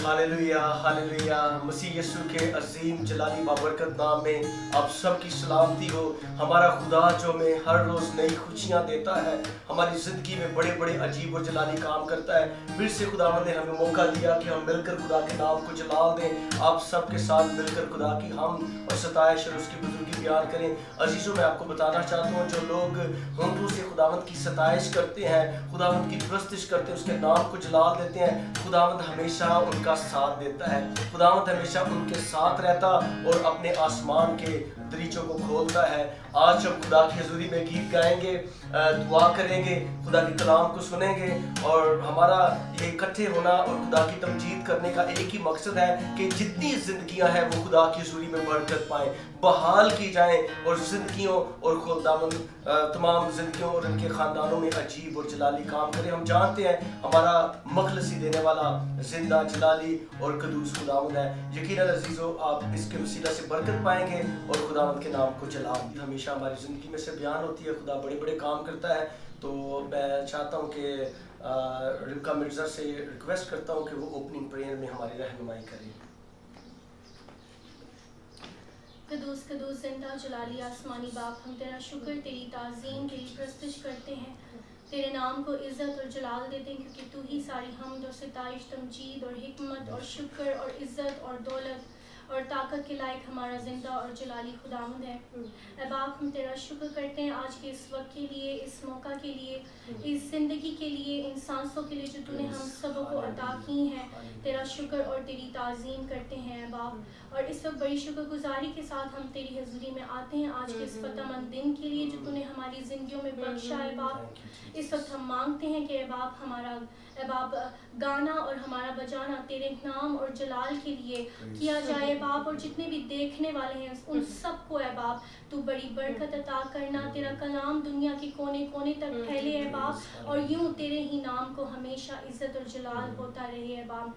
Hallelujah hallelujah. मसीह यीशु के अजीम जलाली बाबरकत नाम में आप सबकी सलामती हो। हमारा खुदा जो हमें हर रोज़ नई खुशियाँ देता है, हमारी ज़िंदगी में बड़े बड़े अजीब और जलाली काम करता है। फिर से खुदावंद ने हमें मौका दिया कि हम मिलकर खुदा के नाम को जलाल दें। आप सबके साथ मिलकर खुदा की हम और सताइश और उसकी बुजुर्गी बयान करें। अजीज़ों, मैं आपको बताना चाहता हूँ, जो लोग होंठों से खुदावंद की सताइश करते हैं, खुदावंद की प्रस्तिश करते हैं, उसके नाम को जलाल देते हैं, खुदावंद हमेशा उनका साथ देता है। खुदावंद हमेशा उनके साथ रहता और अपने आसमान के दरीचों को खोलता है। आज हम खुदा की हजूरी में गीत गाएंगे, दुआ करेंगे, खुदा के कलाम को सुनेंगे और हमारा ये इकट्ठे होना और खुदा की तमजीद करने का एक ही मकसद है कि जितनी जिंदगियां हैं वो खुदा की हजूरी में बरकत पाएं, बहाल की जाएं और जिंदगियों और खुदावंद तमाम जिंदगियों और उनके खानदानों में अजीब और जलाली काम करें। हम जानते हैं हमारा मखलसी देने वाला जिंदा जलाली और कदूस खुदावंद है। यकीनन अजीजों, आप इसके वसीला से बरकत पाएंगे और खुदावंद के नाम को जलाल हमेशा हमारी ज़िंदगी में से बयान होती है। खुदा बड़े बड़े काम करता है। तो मैं चाहता हूँ कि रिबका मिर्ज़ा से रिक्वेस्ट करता हूँ कि वो ओपनिंग प्रेयर में हमारी रहनुमाई करें। कदूस कदूस जिंदा जलाली आसमानी बाप, हम तेरा शुक्र, तेरी ताज़ीम, तेरी प्रस्तुत करते हैं, तेरे नाम को इज़्ज़त और जलाल देते हैं, क्योंकि तू ही सारी हमद और सिताइश, तमजीद और हिकमत और शुक्र और इज़्ज़त और दौलत और ताकत के लायक हमारा जिंदा और जलाली खुदावंद है। ऐ बाप, हम तेरा शुक्र करते हैं आज के इस वक्त के लिए, इस मौका के लिए, इस ज़िंदगी के लिए, इन सांसों के लिए जो तूने हम सबों को अता की हैं। तेरा शुक्र और तेरी ताज़ीम करते हैं बाप, और इस वक्त बड़ी शुक्रगुजारी के साथ हम तेरी हजूरी में आते हैं आज के इस फतहमंद दिन के लिए जो तूने हमारी ज़िंदगियों में बख्शा है बाप। इस वक्त हम मांगते हैं कि बाप हमारा बाप गाना और हमारा बजाना तेरे नाम और जलाल के लिए किया जाए बाप, और जितने भी देखने वाले हैं उन सबको है बाप तू बड़ी बरकत अता करना। तेरा कलाम दुनिया के कोने कोने तक फैले है बाप, और यूं तेरे ही नाम को हमेशा इज्जत और जलाल होता रहे है बाप।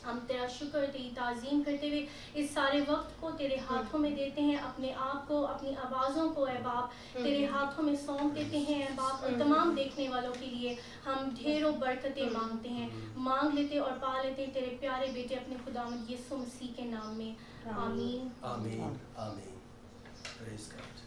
हम तेरा शुक्र, तेरी ताज़ीम करते हुए इस सारे वक्त को तेरे हाथों में देते हैं, अपने आप को, अपनी आवाज़ों को है बाप तेरे हाथों में सौंप देते हैं बाप, और तमाम देखने वालों के लिए हम ढेरों बरकतें मांगते हैं, मांग लेते और पा लेते तेरे प्यारे बेटे अपने खुदावंद यीशु मसीह के नाम में, आमीन आमीन आमीन। Praise God.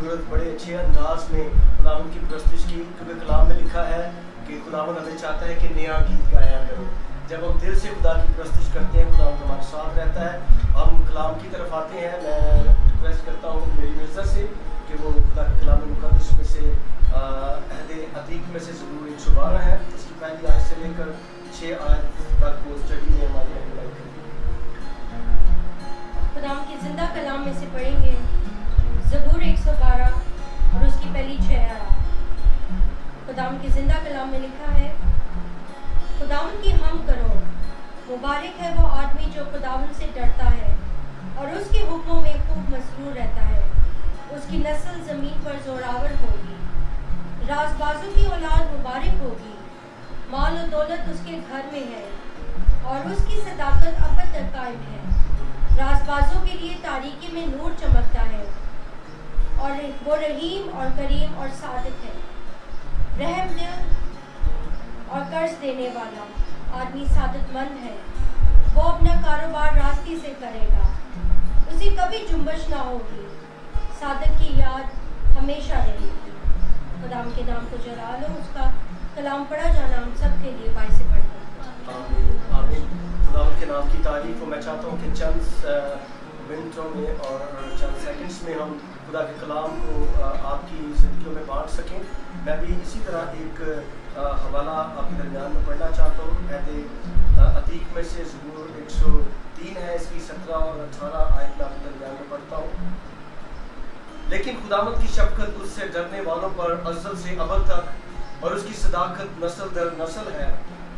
खूबसूरत बड़े अच्छे अंदाज में खुदावंद की प्रस्तुति की, क्योंकि कलाम में लिखा है कि खुदावंद हमें चाहता है कि नया गीत गाया करो। जब हम दिल से खुदा की प्रस्तुति करते हैं, खुदावंद हमारे साथ रहता है। हम कलाम की तरफ आते हैं। मैं रिक्वेस्ट करता हूँ मेरी मिर्ज़ा से कि वो खुदा के कलाम मुक़द्दस में से अहद अतीक में से ज़बूर 112 है, इसकी पहली आयत से लेकर 6 आयत तक वो स्टडी में हमारी रहनुमाई करेगी। खुदाम के जिंदा कलाम में से पढ़ेंगे ज़बूर 112 और उसकी पहली 6 आयत। खुदाम के जिंदा कलाम में लिखा है, खुदावन की हम करो, मुबारक है वो आदमी जो खुदावन से डरता है और उसके हुक्मों में खूब मसरूर रहता है। उसकी नस्ल ज़मीन पर जोरावर होगी, राजबाजों की औलाद मुबारक होगी। माल और दौलत उसके घर में है और उसकी सदाकत अब तक कायम है। राजबाजों के लिए तारीकी में नूर चमकता है और वो रहीम और करीम और सादिक है। रहम दिल और कर्ज देने वाला आदमी सादतमंद है। वो अपना कारोबार रास्ते से करेगा, उसे कभी जुम्बश ना होगी। सादक की याद हमेशा रहेगी। खुदाम के नाम को जला लो। उसका कलाम पढ़ा जाना हम सब के लिए बाइस पढ़ते हैं। आमीन आमीन। खुदावंद के नाम की तारीफ को मैं चाहता हूँ कि चंद मिनटों में और चंद सेकंड्स में हम खुदा के कलाम को आपकी ज़िंदगियों में बांट सकें। मैं भी इसी तरह एक हवाला आपके दरमियान में पढ़ना चाहता हूँ। अहद अतीक में से ज़बूर 103 है, इसकी 17 और 18 आयत में आपके दरमियान में पढ़ता हूँ। लेकिन खुदावंद की शफ़क़त उससे डरने वालों पर अज़ल से अबद तक और उसकी सदाकत नस्ल दर नस्ल है,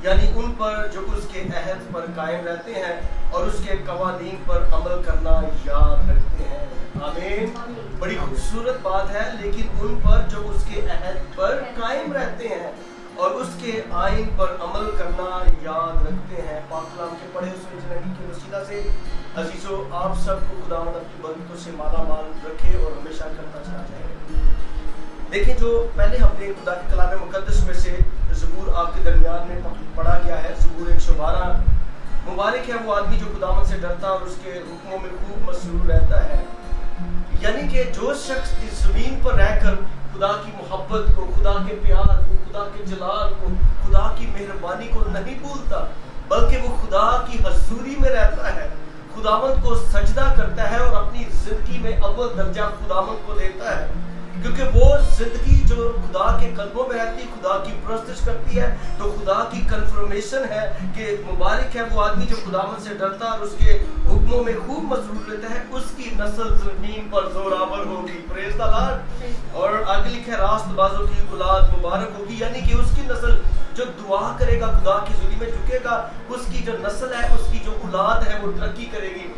यानी उन पर जो उसके अहद पर कायम रहते हैं और उसके कवानीन पर अमल करना याद रखते हैं। आमीन। बड़ी खूबसूरत बात है। लेकिन उन पर जो उसके अहद पर कायम रहते हैं और उसके आइन पर अमल करना याद रखते हैं। पाक कलाम के पढ़े हुए ज़िंदगी की वसीला से अजीज़ों, आप सबको खुदावंद अपनी बरकतों से माला माल रखे और हमेशा करता चला जाए। देखिए, जो पहले हमने खुदा के कलाम मुक़द्दस में से ज़बूर आपके दरमियान में पढ़ा गया है, ज़बूर 112, मुबारक है वो आदमी जो खुदावंद से डरता और उसके हुक्मों में खूब मसरूर रहता है। यानी कि जो शख्स इस ज़मीन पर रहकर खुदा की मोहब्बत को, खुदा के प्यार को, खुदा के जलाल को, खुदा की मेहरबानी को नहीं भूलता, बल्कि वो खुदा की हजूरी में रहता है, खुदावंद को सजदा करता है और अपनी जिंदगी में अव्वल दर्जा खुदावंद को देता है, क्योंकि वो जिंदगी जो खुदा के कल्बों में रहती है, खुदा की प्रस्तुति करती है, तो खुदा की कंफर्मेशन है कि मुबारक है वो आदमी जो खुदावंद से डरता और उसके हुक्मों में खूब मसरूर रहता है, उसकी नस्ल ज़मीन पर जोरावर होगी। Praise the Lord. और आगे लिखा है, रास्तबाजों की औलाद मुबारक होगी, यानी कि उसकी नस्ल जो दुआ करेगा, खुदा की हुजूरी में झुकेगा, उसकी जो नस्ल है, उसकी जो औलाद है, वो तरक्की करेगी।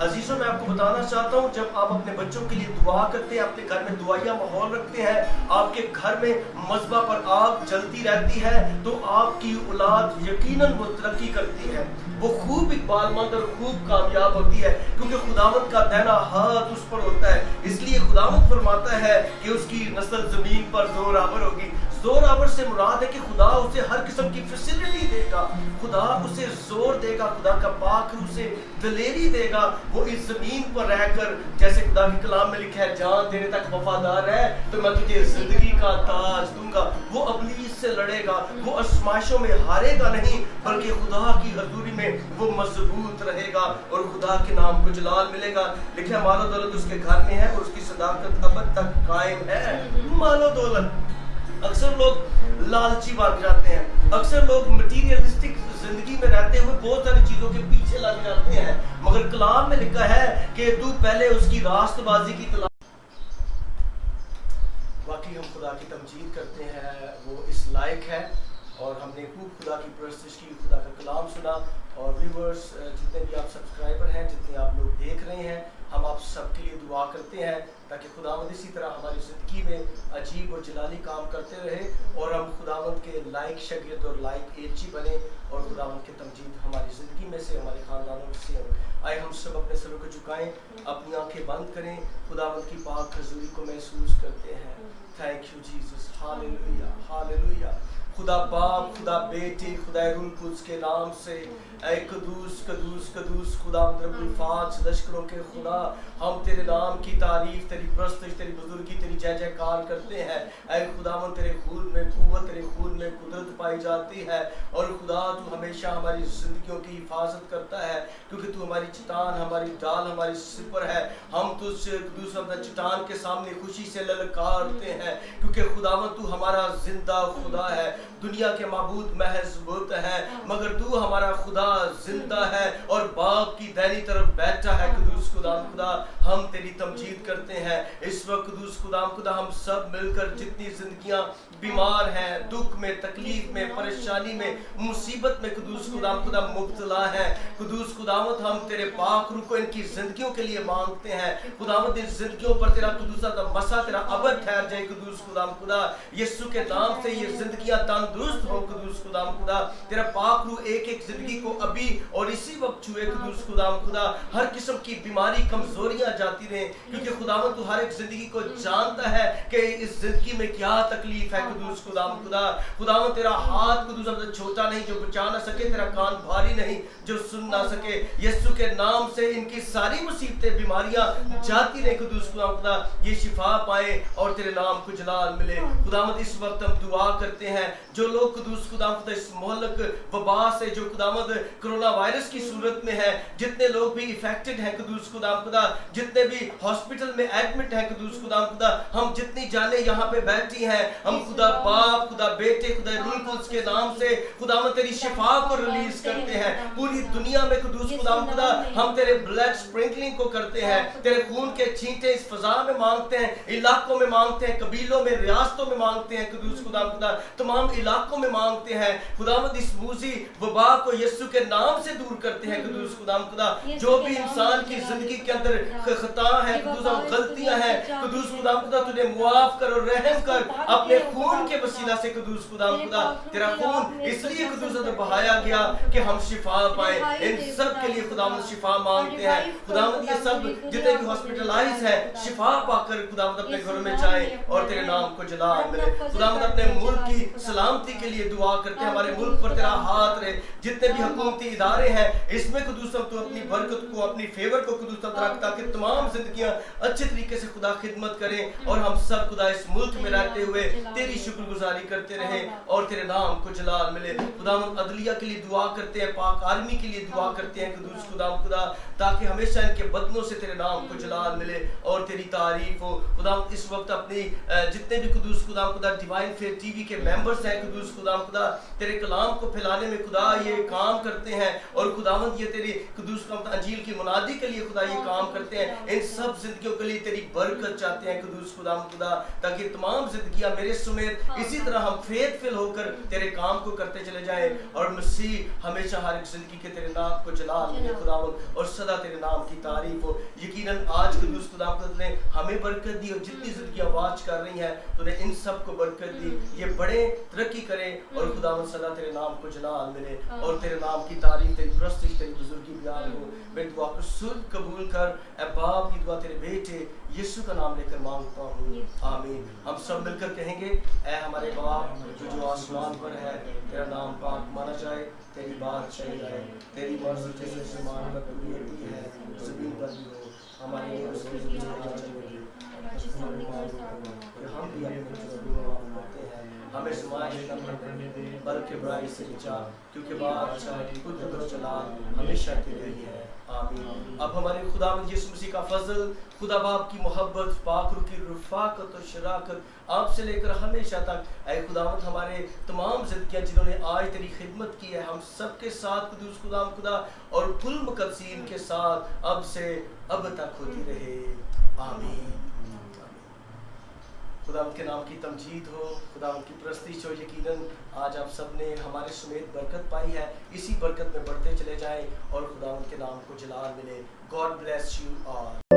अजीजों, मैं आपको बताना चाहता हूँ, जब आप अपने बच्चों के लिए दुआ करते हैं, अपने घर में दुआया माहौल रखते हैं, आपके घर में मज़बा पर आग जलती रहती है, तो आपकी औलाद यकीनन वो तरक्की करती है, वो खूब इकबालमंद और खूब कामयाब होती है, क्योंकि खुदावंद का दाहिना हाथ उस पर होता है। इसलिए खुदावंद फरमाता है कि उसकी नस्ल ज़मीन पर जोरावर होगी। जोरावर से मुराद है कि खुदा उसे हर किस्म की फैसिलिटी देगा, खुदा उसे जोर देगा, खुदा का पाक उसे दलेरी देगा। वो इस जमीन पर रहकर, जैसे खुदा के कलाम में लिखा है, जान देने तक वफादार है तो मैं तुझे जिंदगी का ताज दूंगा। वो अबलीस से लड़ेगा, वो आजमाइशों में हारेगा नहीं, बल्कि खुदा की हजूरी में वो मजबूत रहेगा और खुदा के नाम को जलाल मिलेगा। लिखा है, मालो दौलत उसके घर में है और उसकी सदाकत अब तक कायम है। मालो दौलत, अक्सर लोग लालची बन जाते हैं, अक्सर लोग मटीरियलिस्टिक जिंदगी में रहते हुए बहुत सारी चीजों के पीछे लग जाते हैं, मगर कलाम में लिखा है कि तू पहले उसकी रास्तबाजी की तलाश। बाकी हम खुदा की तमजीद करते हैं, वो इस लायक है। और हमने खूब खुदा की प्रस्तुति की, खुदा का कलाम सुना। और व्यूवर्स, जितने भी आप सब्सक्राइबर हैं, जितने आप लोग देख रहे हैं, हम आप सबके लिए दुआ करते हैं ताकि खुदावंद इसी तरह हमारी ज़िंदगी में अजीब और जलाली काम करते रहे और हम खुदावंद के लायक शागिर्द और लायक एजी बने और खुदावंद की तमजीद हमारी ज़िंदगी में से, हमारे ख़ानदानों से हो। आए हम सब अपने सरों को झुकाएं, अपनी आंखें बंद करें, खुदावंद की पाक हजूरी को महसूस करते हैं। Thank you Jesus, hallelujah hallelujah. खुदा बाप, खुदा बेटे, खुदा रूह कुद्स के नाम से ऐ कदूस कदूस कदूस खुदा रब्बुल फाज लश्करों के खुदा, हम तेरे नाम की तारीफ, तेरी प्रस्तुति, तेरी बुजुर्गी, तेरी जय जयकार करते हैं। ऐ खुदावन तेरे खून में कुव्वत, तेरे खून में कुदरत पाई जाती है और खुदा तू हमेशा हमारी जिंदगियों की हिफाजत करता है, क्योंकि तू हमारी चट्टान, हमारी डाल, हमारी सिपर है। हम तुझसे दूसरा चट्टान के सामने खुशी से ललकारते हैं, क्योंकि खुदावन तू हमारा जिंदा खुदा है। दुनिया के माबूद महज बुत है, मगर तू हमारा खुदा जिंदा है और बाप की दाहिनी तरफ बैठा है। कदूस खुदा खुदा हम तेरी तमजीद करते हैं इस वक्त। कदूस खुदा खुदा हम सब मिलकर जितनी जिंदगियां बीमार हैं, दुख में, तकलीफ में, परेशानी में, मुसीबत में कदूस खुदा खुदा मुब्तला है, कदूस खुदावत हम तेरे पाक रूह को इनकी जिंदगियों के लिए मांगते हैं। खुदावत इन जिंदगियों पर तेरा कदूस मसा, तेरा अबर ठहर जाए कदूस खुदा खुदा। यीशु के नाम से ये जिंदगियां तंदुरुस्त हो कदूस खुदा खुदा। तेरा पाक रूह एक एक जिंदगी को अभी और इसी वक्त छुए कदूस खुदा खुदा। हर किस्म की बीमारी, कमजोरियां जाती रहे, क्योंकि खुदावत तू हर एक जिंदगी को जानता है कि इस जिंदगी में क्या तकलीफ है कदूस खुदा खुदा। खुदावत तेरा हाथ कदूस हमसे छोटा नहीं जो बचा ना सके, तेरा कान भारी नहीं जो सुन ना सके। यीशु के नाम से इनकी सारी मुसीबतें, बीमारियां जाती रहे कदूस खुदा खुदा। ये शिफा पाए और तेरे नाम को जलाल मिले। खुदावत इस वक्त हम दुआ करते हैं जो लोग कदूस खुदा खुदा इस मोहल्लक वबा से, जो खुदावत कोरोना वायरस की सूरत में है, जितने लोग भी इफेक्टेड हैं कदूस खुदा खुदा, जितने भी हॉस्पिटल में एडमिट हैं कदूस खुदा खुदा, हम जितनी जाने यहाँ पे बैठी हैं, हम खुदा बाप, खुदा बेटे, खुदा रूह कुद्स के नाम से खुदावत तेरी शिफा को रिलीज करते हैं पूरी दुनिया में कदूस खुदा खुदा। हम तेरे ब्लड स्प्रिंकलिंग को करते हैं, तेरे खून के छींटे इस फजा में मांगते हैं, इलाकों में मांगते हैं, कबीलों में, रियासतों में मांगते हैं कदूस खुदा खुदा, तमाम इलाकों में मांगते हैं। खुदावत इस मूजी वबा को यीशु के नाम से दूर करते हैं कदूस खुदा खुदा। जो भी इंसान की जिंदगी के अंदर खता है कदूस, गलतियां हैं कदूस खुदा खुदा, तुझे मुआफ कर और रहम कर अपने खून के वसीला से कदूस खुदा खुदा। तेरा खून इसलिए कदूस बहाया गया कि हम शिफा पाए। इन सब के लिए खुदावत शिफा मांगते हैं। खुदावत ये सब जितने भी हॉस्पिटलाइज हैं, शिफा पाकर खुदावत अपने घरों में जाए और तेरे नाम को जलाल मिले। खुदावत अपने मुल्क की सलामती के लिए दुआ करते हैं, हमारे मुल्क पर तेरा हाथ रहे। जितने भी हुकूमती इदारे हैं इसमें कदूस तू अपनी बरकत को, अपनी फेवर को कदूस रख, ताकि तमाम जिंदगियां अच्छे तरीके से खुदा खिदमत करें और हम सब खुदा इस मुल्क में रहते हुए तेरी शुक्रगुजारी करते रहे और तेरे नाम को जलाल मिले। खुदा अदलिया के लिए दुआ करते हैं, पाक आर्मी के लिए दुआ करते हैं कदूस खुदा खुदा, ताकि हमेशा इनके बदनों से तेरे नाम को जलाल मिले और तेरी तारीफ हो। खुदा इस वक्त अपनी जितने भी कदूस खुदा खुदा डिवाइन फेथ टीवी के मेंबर्स हैं कदूस खुदा खुदा, तेरे कलाम को फैलाने में खुदा ये काम करते हैं और खुदावंद ये तेरी कदूस अंजील की मुनादी के लिए खुदा ये काम करते हैं। इन सब जिंदगियों के लिए तेरी बरकत चाहते हैं कदूस खुदा खुदा, ताकि तमाम जिंदगियां मेरे समेत इसी तरह हम फेथफुल होकर तेरे काम को करते चले जाएं और मसीह हमेशा हर एक जिंदगी के तेरे नाम को जलाल मिले खुदावंद, और सदा तेरे नाम की तारीफ हो। यकीनन आज कदूस खुदा ने हमें बरकत दी और जितनी जिंदगी आवाज कर रही है तूने इन सब को बरकत दी, ये बड़े तरक्की करें और खुदावंद सदा तेरे नाम को जलाल मिले और तेरे नाम की तारीफ, तेरी प्रस्तुति, तेरी बुजुर्गी बयान हो। मेरी दुआ को सुन कबूल कर। ऐ बाप की दुआ तेरे बेटे यीशु का नाम लेकर मांगता हूँ, आमीन। हम सब मिलकर कहेंगे, ऐ हमारे बाप जो आसमान पर है, तेरा नाम पाक माना जाए, तेरी बात चली जाए, तेरी मर्जी जैसे आसमान पर पूरी होती है जमीन पर भी हो। हमारे लिए उसकी हम भी अपने करते हैं, हमें समाज बल्कि बुराई से बचा, क्योंकि बादशाह कुदरत और जलाल हमेशा तेरे ही है, आमीन। अब हमारे खुदावंद यीशु मसीह का फजल, खुदा बाप की मोहब्बत, पाक रूह की रफ़ाकत और शराकत आपसे लेकर हमेशा तक, ऐ खुदावंद हमारे तमाम जिंदगियां जिन्होंने आज तेरी खिदमत की है, हम सबके साथ कदूस खुदा और कुल मुकद्दसीन के साथ अब से अब तक होती रहे, आमीन। खुदा के नाम की तमजीद हो, खुदा की प्रस्तिश हो। यकीनन आज आप सब ने हमारे समेत बरकत पाई है, इसी बरकत में बढ़ते चले जाएं और खुदा के नाम को जलाल मिले। God bless you all.